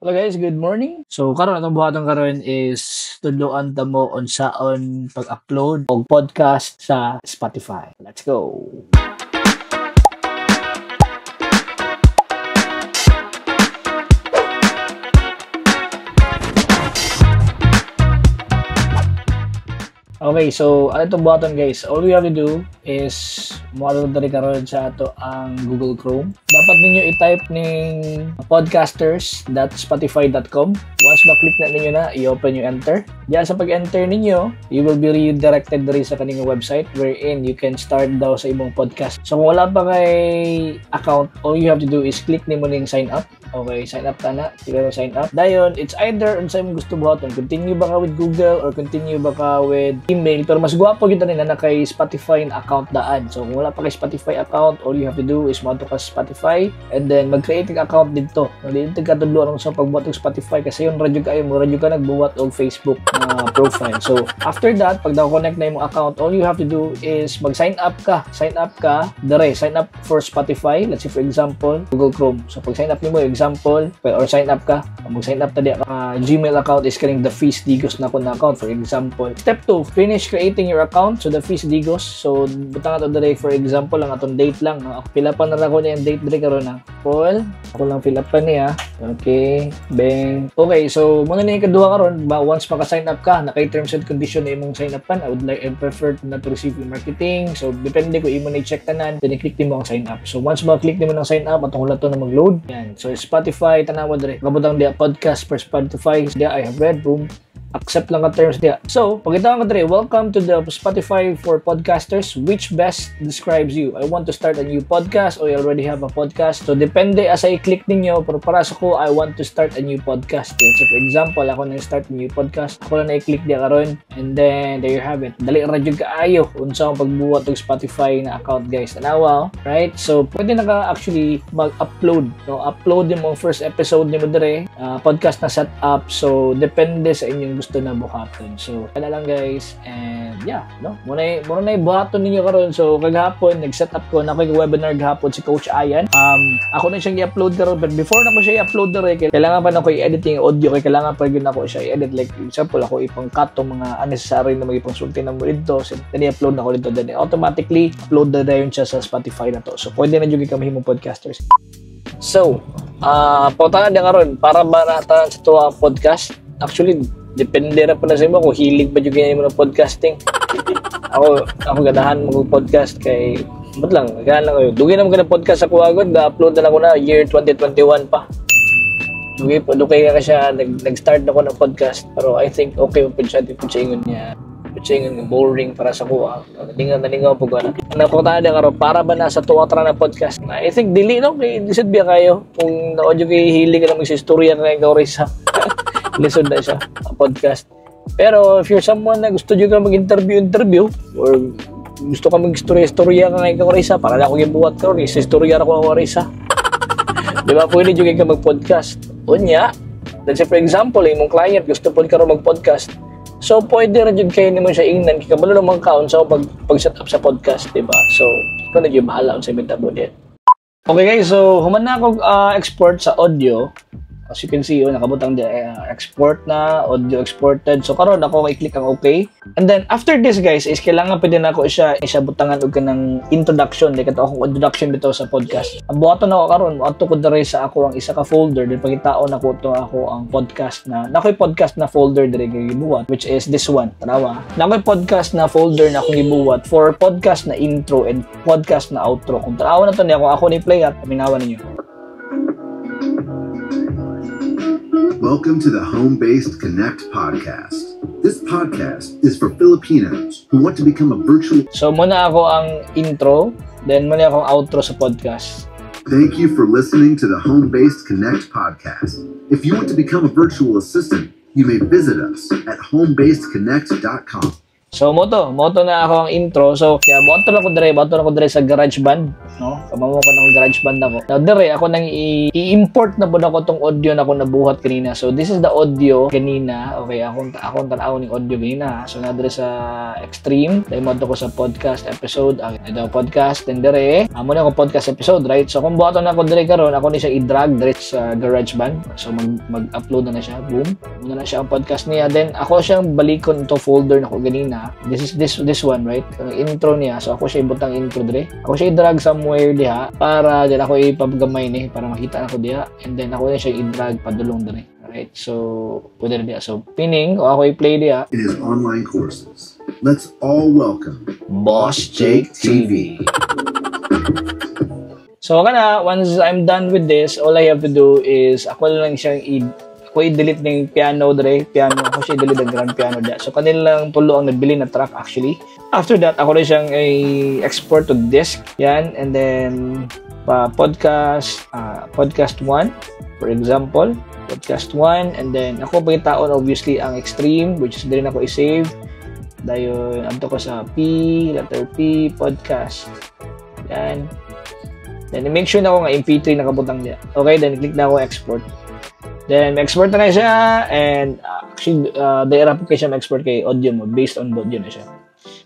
Hello guys, good morning. So karon atong buhaton karon is tudloan ta mo unsaon pag-upload og podcast sa Spotify. Let's go. Okay, so ano itong buhaton guys? All we have to do is mo-upload na rin karon sa ato ang Google Chrome. Dapat ninyo i-type ning podcasters.spotify.com. Once ma-click na ninyo na, i-open yung enter. Diyan sa pag-enter ninyo, you will be redirected na rin sa kanilang website wherein you can start daw sa imong podcast. So kung wala pa kay account, all you have to do is click nimo ning sign up. Okay, sign up ka na. Siguro sign up. Dayon, it's either unsa imong gusto buhaton. Continue ba ka with Google or continue ba ka with email. Pero mas gwapo kita rin na kay Spotify na account daan. So kung wala pa kay Spotify account, all you have to do is mo ka Spotify and then mag-create ng account dito. Dito ka tudlo sa pagbuhat ng Spotify kasi yung radyo ka nagbuhat og Facebook na profile. So after that, pag na-connect na yung account, all you have to do is mag-sign up ka. Sign up ka dire. Sign up for Spotify. Let's say for example, Google Chrome. So pag sign up nimo example, or sign up ka, mag-sign up tadi Gmail account is kaning the Fees Digos na kun account for example. Step 2, finish creating your account. So the Fees Digos. So butang ato dire for example lang atong date lang. Fill up na ako niya yung date dire karon na. Paul, ako lang fill up pa niya. Okay, bang. Okay, so muna na yung kaduha karon, once maka-sign up ka, nakay terms and condition na imong sign up kan, I would like and prefer not to receive your marketing. So depende ko imo na i-check tanan, then i-click nimo ang sign up. So once ma-click nimo ng sign up, atong hulaton na mag-load. Yan. So Spotify tanawa dire. Kabutang dia podcast per Spotify. Dia I have read room. Accept lang ka terms dia. So, pagkita ko dire, welcome to the Spotify for podcasters. Which best describes you? I want to start a new podcast or I already have a podcast. So, depende asa i-click ninyo. Pero para sa ko, I want to start a new podcast. So, for example, ako na start a new podcast. Ako na i-click dia karon. And then, there you have it. Dali ra jud kaayo unsa ang pagbuhat og Spotify na account, guys. Tanawa, right? So, pwede na ka actually mag-upload. No? Upload yung first episode nimo dire. Podcast na set up. So, depende sa inyong gusto na buhaton. So, kaya lang guys. And yeah, no? Muna na buhaton ninyo karon. So, kagahapon, nag-set up ko na ako yung webinar gahapon si Coach Ayan. Ako na siyang i-upload karon. But before na ko siya i-upload na rin, kailangan pa na ko i-edit yung audio. Kailangan pa rin ako siya i-edit. Like, example, ako ipang-cut itong mga unnecessary na mag-ipang-sulti na mo dito. So, then i-upload na ko dito. Then automatically, upload na rin siya sa Spotify na to. So, pwede na yung kami himong podcasters. So, pautangan din karon para ba natin sa tuwa podcast? Actually, depende na pala sa imo kung hilig ba yung ganyan mo ng podcasting. Ako ganahan mag-podcast kay ba't lang, ganahan lang kayo. Dugay naman ka ng podcast sa kuwagod, na-upload na lang ko na year 2021 pa. Dugay ka siya, nag-start na ko ng podcast, pero I think okay mo po siya, di po siya ingon niya. Ingon boring para sa kuha. Nalingaw po gana. Napunta na karon para ba nasa tuwa tra na podcast. I think dili no, lisod biya kayo kung na-audio kay hilig ka na magsistorya kay Gaurisa. Lisod na siya ang podcast. Pero if you're someone na gusto nyo ka mag-interview or gusto ka mag-istorya ka kay Gaurisa, para na ako gibuhat ka ron, istorya ra ko ang Gaurisa. Di ba pwede nyo ka mag-podcast? Unya, let's say for example, imong client gusto po ka ron mag-podcast. So, pwede rin yun kayo naman siya ingnan. Kaya kabalo naman kaon sa pag-set up sa podcast, diba? So, ikaw na yung bahala sa ibang din. Okay guys, so human na ako export sa audio. As you can see, nakabutang export na, audio exported. So, karon ako i-click ang okay. And then, after this guys, is kailangan pwede na ako siya butangan og kanang introduction. Like, ito akong introduction dito sa podcast. Ang buhaton ako karon, ato ko dere sa ako ang isa ka folder. Then, pagkitaon ako ito ako ang podcast na, nako'y podcast na folder dere gibuhat, which is this one. Tanawa. Nako'y podcast na folder na akong gibuhat for podcast na intro and podcast na outro. Kung tanawa na ito niya, kung ako ni play at paminawa ninyo. Welcome to the Home-Based Connect podcast. This podcast is for Filipinos who want to become a virtual... So, muna ako ang intro, then muna ako ang outro sa podcast. Thank you for listening to the Home-Based Connect podcast. If you want to become a virtual assistant, you may visit us at homebasedconnect.com. So moto na ako ang intro. So kaya moto na ko dire sa GarageBand, no? Kamamo ko ng GarageBand ako. Now dire ako nang i-import na po ako tong audio na ako nabuhat kanina. So this is the audio kanina. Okay, akong tanaw ning audio kanina. So na dire sa Extreme, dai moto ko sa podcast episode. Ito podcast then dire. Amo na ako podcast episode, right? So kung buhaton ako dire karon, ako ni siya i-drag dire sa GarageBand. So mag-upload na siya. Boom. Muna na siya ang podcast niya. Then ako siyang balikon to folder na ko ganina. This is this one, right? Ang intro niya. So ako siya ibutang intro dire. Ako siya i-drag somewhere diha para din ako ipabgamay ni para makita ako diha. And then ako na siya i-drag padulong dire. Alright. So pwede diha. So pinning o ako i-play diha. In his online courses. Let's all welcome Boss Jake TV. So kana once I'm done with this, all I have to do is ako lang siyang i-delete ng piano dire, ako siya i-delete ng grand piano diya. So kanilang tulo ang nagbili na track actually. After that, ako rin siyang i-export to disk. Yan, and then podcast 1 for example, podcast 1, and then ako pagkitaon obviously ang Extreme, which is din ako i-save. Dayon amto ko sa letter P podcast. Yan. Then make sure na ako nga MP3 nakabutang diya. Okay, then click na ako export. Then, export na siya, and actually, the application export kay audio mo, based on audio na siya.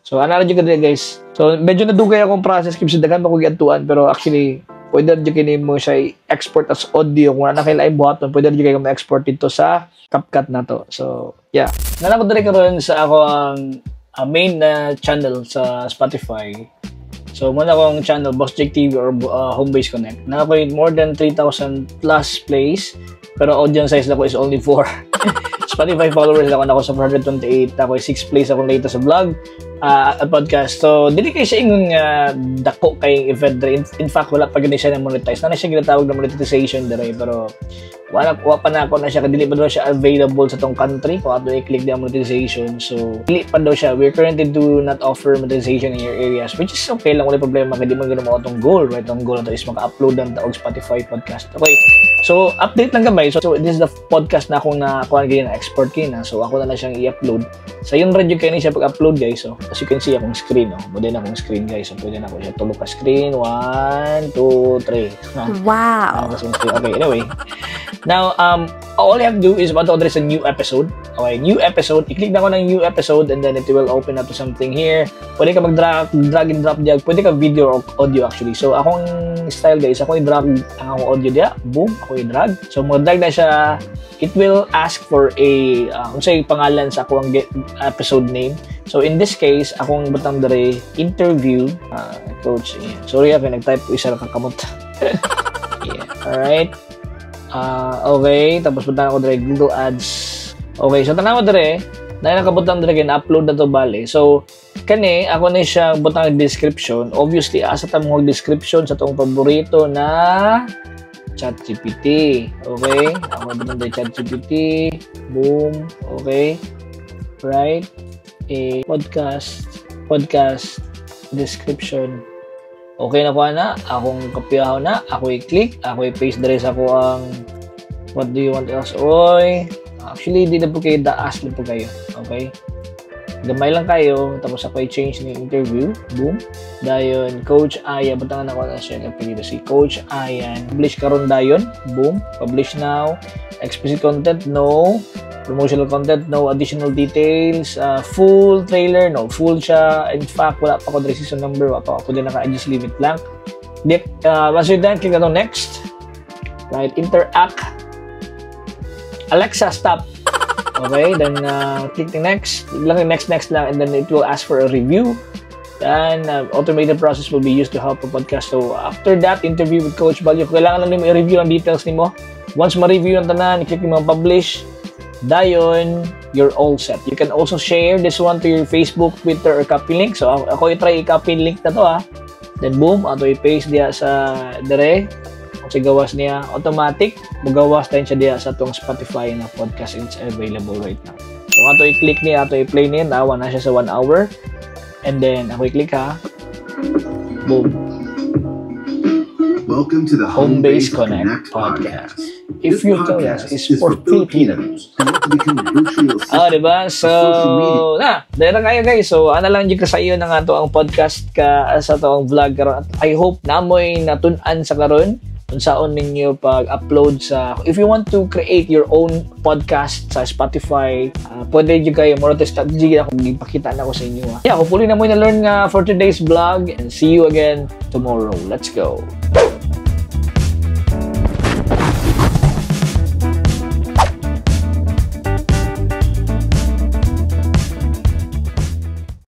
So, analog ka din, guys. So, medyo nadugay akong process, kasi dagan pa ko giantuan, pero actually, pwede rin kayo mo siya export as audio. Kung na kailangan buhaton, pwede rin kayo ma-export dito sa CapCut na to. So, yeah. Nalakot rin karoon sa ako ang main na channel sa Spotify. So, muna akong channel, Boss Jake TV or Homebase Connect. Nakakoy more than 3,000 plus plays. Pero audience size na ko is only 4. Spotify followers ako sa 428. Ako 6 plays ako later sa vlog, podcast. So, dili kayo siya ingon nga dako kay event. In fact, wala pa gani siya na monetize. Na siya ginatawag na monetization dire, pero wala pa na ako na siya, dili pa daw siya available sa tong country kung ato i-click na monetization. So, dili pa daw siya. We currently do not offer monetization in your areas, which is okay lang, wala problema, kaya di man gano'n mo itong goal, right? Ang goal na to is maka-upload ng taog Spotify podcast. Okay, so update lang gamay. So this is the podcast na akong nakuha na export kina. So ako na siyang i-upload. So yung radio kayo siya pag-upload, guys. So as you can see akong screen, no? Pwede na akong screen, guys. So pwede na ako siya tulog ka screen. 1, 2, 3. Wow. Okay, anyway. Now, all you have to do is address a new episode. Okay, new episode. I-click na ako ng new episode and then it will open up to something here. Pwede ka mag-drag and drop diyan. Pwede ka video or audio actually. So akong style, guys, ako i-drag ang akong audio diyan. Boom, ako i-drag. So mag-drag na siya. It will ask for a kung sa'yo pangalan sa akong episode name. So in this case, akong butang dere interview coach. Yeah. Sorry ako nag-type ko isa ra kakamot. Yeah. Alright. Okay, tapos punta ako dire Google Ads. Okay, so tanaw dire, na nakabutang dire na-upload na to bale. So kani ako ni siya butang description. Obviously, asa ta mo description sa tong paborito na ChatGPT. Okay, ako butang dire ChatGPT. Boom. Okay. Right. A podcast description. Okay na ko na, akong kopyaho na, ako i-click, ako i-paste dire sa ako ang what do you want else? Oy, actually di na po kayo daas na po kayo, okay? Gamay lang kayo, tapos ako i-change ng interview, boom. Dayon, Coach Ayan, batangan ako na siya kapilito si Coach Ayan. Publish karon dayon, boom, publish now. Explicit content, no. Promotional content, no. Additional details, full trailer, no. Full siya. In fact, wala pa ako the season number, wala pa ako din I just leave it blank. Once you're done, click na to next. Right, interact. Alexa, stop. Okay, then click the next. Next lang, and then it will ask for a review. Then, automated process will be used to help a podcast. So, after that, interview with Coach Balyo, kailangan lang nimo i-review ang details nimo. Once ma-review ang tanan, i-click nimo publish. Dayon, you're all set. You can also share this one to your Facebook, Twitter, or copy link. So, ako i-try i-copy link na to, ha. Then, boom, ato i-paste diya sa dire. Kasi gawas niya, automatic, magawas tayo siya diya sa tong Spotify na podcast. It's available right now. So, ato i-click niya, ato i-play niya, nawa na siya sa 1 hour. And then, ako i-click, ha. Boom. Welcome to the Home-Based Connect podcast. If you tell us, is for Filipinos who want to become a virtual assistant diba? So, social media. dahil na kayo guys. So, lang dyan ka sa iyo na nga to ang podcast ka sa to ang vlog karon. At I hope namoy natun-an sa karon kung saan ninyo pag-upload sa... If you want to create your own podcast sa Spotify, pwede nyo kayo. More strategy na kung ipakita na ko sa inyo. Hopefully na mo na-learn nga for today's vlog and see you again tomorrow. Let's go!